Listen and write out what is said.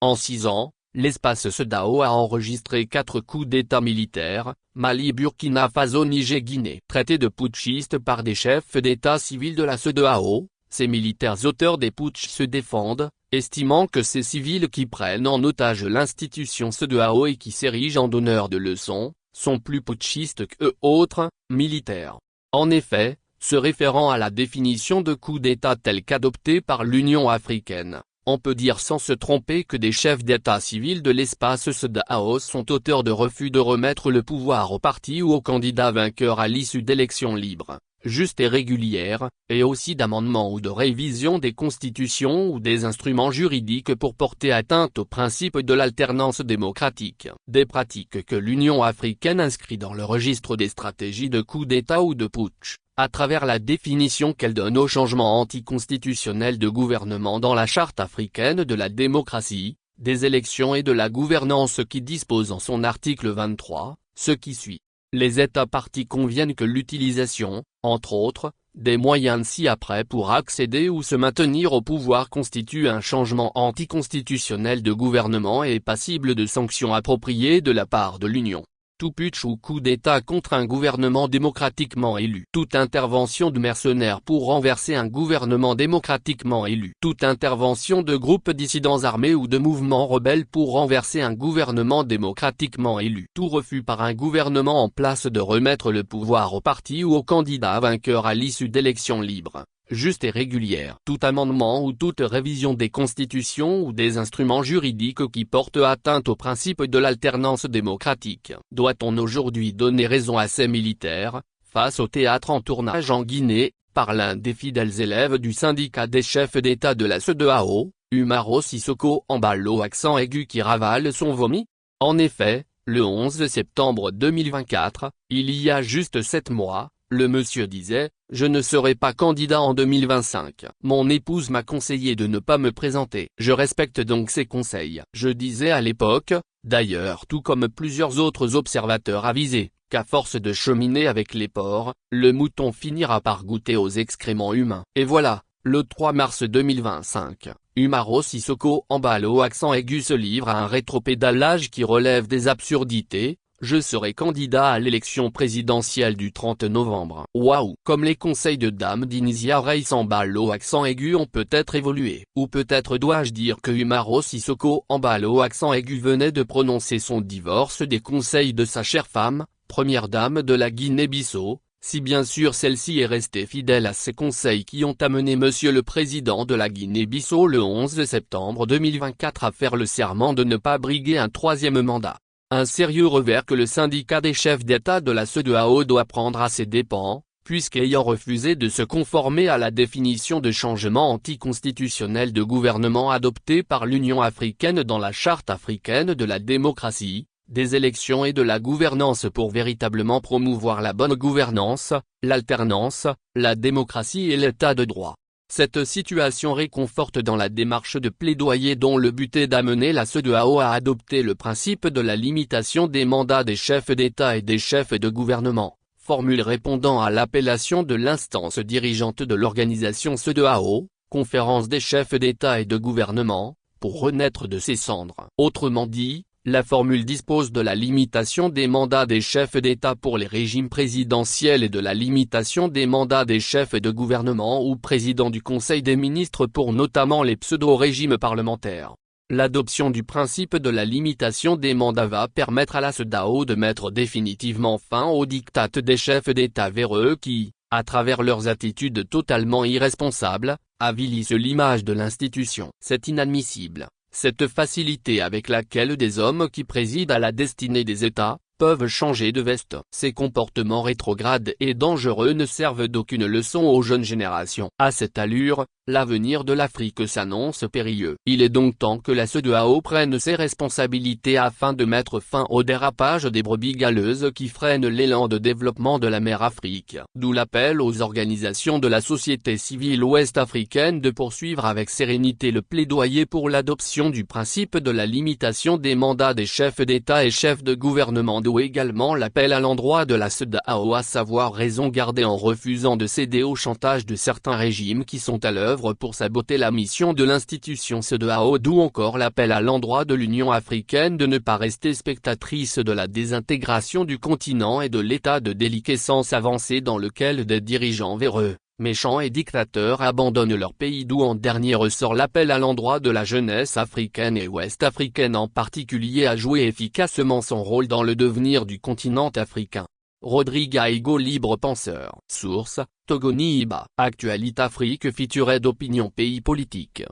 En 6 ans, l'espace CEDEAO a enregistré 4 coups d'État militaires, Mali, Burkina Faso, Niger, Guinée. Traités de putschistes par des chefs d'État civils de la CEDEAO, ces militaires auteurs des putschs se défendent, estimant que ces civils qui prennent en otage l'institution CEDEAO et qui s'érigent en donneurs de leçons, sont plus putschistes qu'eux autres, militaires. En effet, se référant à la définition de coup d'État telle qu'adoptée par l'Union africaine, on peut dire sans se tromper que des chefs d'État civils de l'espace CEDEAO sont auteurs de refus de remettre le pouvoir au parti ou au candidat vainqueur à l'issue d'élections libres, justes et régulières, et aussi d'amendements ou de révision des constitutions ou des instruments juridiques pour porter atteinte au principe de l'alternance démocratique. Des pratiques que l'Union africaine inscrit dans le registre des stratégies de coup d'État ou de putsch, à travers la définition qu'elle donne au changement anticonstitutionnel de gouvernement dans la Charte africaine de la démocratie, des élections et de la gouvernance qui dispose en son article 23, ce qui suit. Les États parties conviennent que l'utilisation, entre autres, des moyens ci-après pour accéder ou se maintenir au pouvoir constitue un changement anticonstitutionnel de gouvernement et est passible de sanctions appropriées de la part de l'Union. Tout putsch ou coup d'État contre un gouvernement démocratiquement élu. Toute intervention de mercenaires pour renverser un gouvernement démocratiquement élu. Toute intervention de groupes dissidents armés ou de mouvements rebelles pour renverser un gouvernement démocratiquement élu. Tout refus par un gouvernement en place de remettre le pouvoir au parti ou au candidat vainqueur à l'issue d'élections libres, justes et régulières. Tout amendement ou toute révision des constitutions ou des instruments juridiques qui portent atteinte au principe de l'alternance démocratique. Doit-on aujourd'hui donner raison à ces militaires, face au théâtre en tournage en Guinée, par l'un des fidèles élèves du syndicat des chefs d'État de la CEDEAO, Umaro Sissoko Embalo accent aigu qui ravale son vomi? En effet, le 11 septembre 2024, il y a juste 7 mois, le monsieur disait « Je ne serai pas candidat en 2025. Mon épouse m'a conseillé de ne pas me présenter. Je respecte donc ses conseils. » Je disais à l'époque, d'ailleurs tout comme plusieurs autres observateurs avisés, qu'à force de cheminer avec les porcs, le mouton finira par goûter aux excréments humains. Et voilà, le 3 mars 2025, Umaro Sissoko Embalo accent aigu se livre à un rétropédalage qui relève des absurdités. Je serai candidat à l'élection présidentielle du 30 novembre. Waouh! Comme les conseils de Dame d'Inisia Reis Embalo accent aigu ont peut-être évolué. Ou peut-être dois-je dire que Umaro Sissoko Embalo accent aigu venait de prononcer son divorce des conseils de sa chère femme, première dame de la Guinée-Bissau, si bien sûr celle-ci est restée fidèle à ses conseils qui ont amené monsieur le président de la Guinée-Bissau le 11 septembre 2024 à faire le serment de ne pas briguer un troisième mandat. Un sérieux revers que le syndicat des chefs d'État de la CEDEAO doit prendre à ses dépens, puisqu'ayant refusé de se conformer à la définition de changement anticonstitutionnel de gouvernement adoptée par l'Union africaine dans la Charte africaine de la démocratie, des élections et de la gouvernance pour véritablement promouvoir la bonne gouvernance, l'alternance, la démocratie et l'état de droit. Cette situation réconforte dans la démarche de plaidoyer dont le but est d'amener la CEDEAO à adopter le principe de la limitation des mandats des chefs d'État et des chefs de gouvernement, formule répondant à l'appellation de l'instance dirigeante de l'organisation CEDEAO, Conférence des chefs d'État et de gouvernement, pour renaître de ses cendres. Autrement dit, la formule dispose de la limitation des mandats des chefs d'État pour les régimes présidentiels et de la limitation des mandats des chefs de gouvernement ou présidents du Conseil des ministres pour notamment les pseudo-régimes parlementaires. L'adoption du principe de la limitation des mandats va permettre à la CEDEAO de mettre définitivement fin aux diktats des chefs d'État véreux qui, à travers leurs attitudes totalement irresponsables, avilissent l'image de l'institution. C'est inadmissible. Cette facilité avec laquelle des hommes qui président à la destinée des États, peuvent changer de veste. Ces comportements rétrogrades et dangereux ne servent d'aucune leçon aux jeunes générations. À cette allure, l'avenir de l'Afrique s'annonce périlleux. Il est donc temps que la CEDEAO prenne ses responsabilités afin de mettre fin au dérapage des brebis galeuses qui freinent l'élan de développement de la mer Afrique. D'où l'appel aux organisations de la société civile ouest-africaine de poursuivre avec sérénité le plaidoyer pour l'adoption du principe de la limitation des mandats des chefs d'État et chefs de gouvernement d'eau également l'appel à l'endroit de la CEDEAO, à savoir raison gardée en refusant de céder au chantage de certains régimes qui sont à l'œuvre pour saboter la mission de l'institution CEDEAO, d'où encore l'appel à l'endroit de l'Union africaine de ne pas rester spectatrice de la désintégration du continent et de l'état de déliquescence avancé dans lequel des dirigeants véreux, méchants et dictateurs abandonnent leur pays, d'où en dernier ressort l'appel à l'endroit de la jeunesse africaine et ouest-africaine en particulier à jouer efficacement son rôle dans le devenir du continent africain. Rodrigue libre penseur. Source, Togoni Iba. Actualité Afrique featured opinion pays politique.